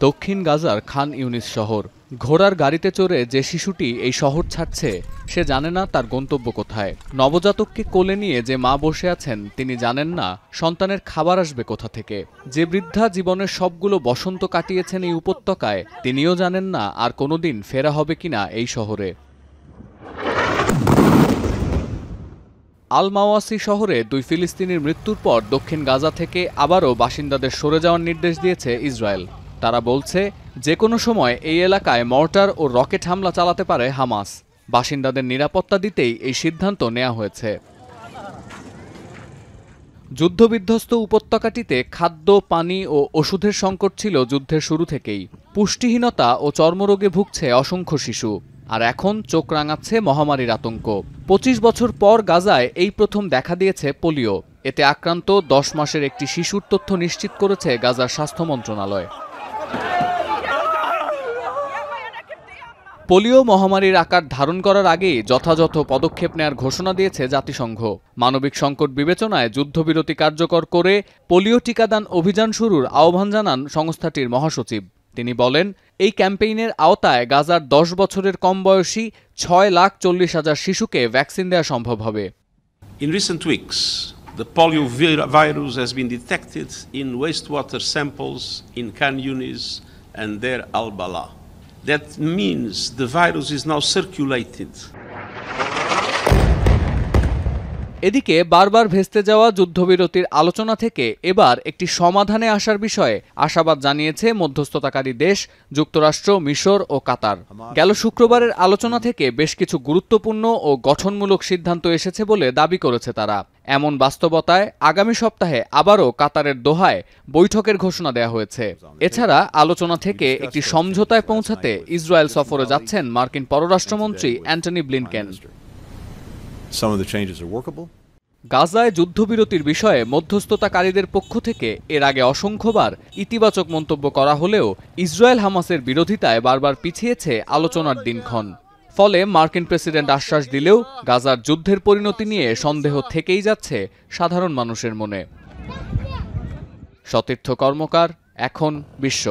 দক্ষিণ গাজার খান ইউনিস শহর। ঘোড়ার গাড়িতে চড়ে যে শিশুটি এই শহর ছাড়ছে সে জানে না তার গন্তব্য কোথায়। নবজাতককে কোলে নিয়ে যে মা বসে আছেন তিনি জানেন না সন্তানের খাবার আসবে কোথা থেকে। যে বৃদ্ধা জীবনের সবগুলো বসন্ত কাটিয়েছেন এই উপত্যকায় তিনিও জানেন না আর কোনোদিন ফেরা হবে কিনা এই শহরে। আল মাওয়াসি শহরে 2 ফিলিস্তিনির মৃত্যুর পর দক্ষিণ গাজা থেকে আবারও বাসিন্দাদের সরে যাওয়ার নির্দেশ দিয়েছে ইসরায়েল। তারা বলছে যে কোনো সময় এই এলাকায় মর্টার ও রকেট হামলা চালাতে পারে হামাস। বাসিন্দাদের নিরাপত্তা দিতেই এই সিদ্ধান্ত নেওয়া হয়েছে। যুদ্ধবিধ্বস্ত উপত্যকাটিতে খাদ্য, পানি ও ওষুধের সংকট ছিল যুদ্ধের শুরু থেকেই। পুষ্টিহীনতা ও চর্মরোগে ভুগছে অসংখ্য শিশু। আর এখন চোখ রাঙাচ্ছে মহামারীর আতঙ্ক। 25 বছর পর গাজায় এই প্রথম দেখা দিয়েছে পোলিও। এতে আক্রান্ত 10 মাসের একটি শিশুর তথ্য নিশ্চিত করেছে গাজার স্বাস্থ্য মন্ত্রণালয়। পোলিও মহামারীর আকার ধারণ করার আগেই যথাযথ পদক্ষেপ নেয়ার ঘোষণা দিয়েছে জাতিসংঘ। মানবিক সংকট বিবেচনায় যুদ্ধবিরতি কার্যকর করে পোলিও টিকাদান অভিযান শুরুর আহ্বান জানান সংস্থাটির মহাসচিব। তিনি বলেন, এই ক্যাম্পেইনের আওতায় গাজার 10 বছরের কম বয়সী 6,40,000 শিশুকে ভ্যাকসিন দেওয়া সম্ভব হবে। In recent weeks, the polio virus has been detected in wastewater samples in Khan Yunis and Deir al-Balah. That means the virus is now circulated. এদিকে বারবার ভেস্তে যাওয়া যুদ্ধবিরতির আলোচনা থেকে এবার একটি সমাধানে আসার বিষয়ে আশাবাদ জানিয়েছে মধ্যস্থতাকারী দেশ যুক্তরাষ্ট্র, মিশর ও কাতার। গেল শুক্রবারের আলোচনা থেকে বেশ কিছু গুরুত্বপূর্ণ ও গঠনমূলক সিদ্ধান্ত এসেছে বলে দাবি করেছে তারা। এমন বাস্তবতায় আগামী সপ্তাহে আবারও কাতারের দোহায় বৈঠকের ঘোষণা দেওয়া হয়েছে। এছাড়া আলোচনা থেকে একটি সমঝোতায় পৌঁছাতে ইসরায়েল সফরে যাচ্ছেন মার্কিন পররাষ্ট্রমন্ত্রী অ্যান্টনি ব্লিনকেন। গাজায় যুদ্ধবিরতির বিষয়ে মধ্যস্থতাকারীদের পক্ষ থেকে এর আগে অসংখ্যবার ইতিবাচক মন্তব্য করা হলেও ইসরায়েল হামাসের বিরোধিতায় বারবার পিছিয়েছে আলোচনার দিনক্ষণ। ফলে মার্কিন প্রেসিডেন্ট আশ্বাস দিলেও গাজার যুদ্ধের পরিণতি নিয়ে সন্দেহ থেকেই যাচ্ছে সাধারণ মানুষের মনে। সতীর্থ কর্মকার, এখন বিশ্ব।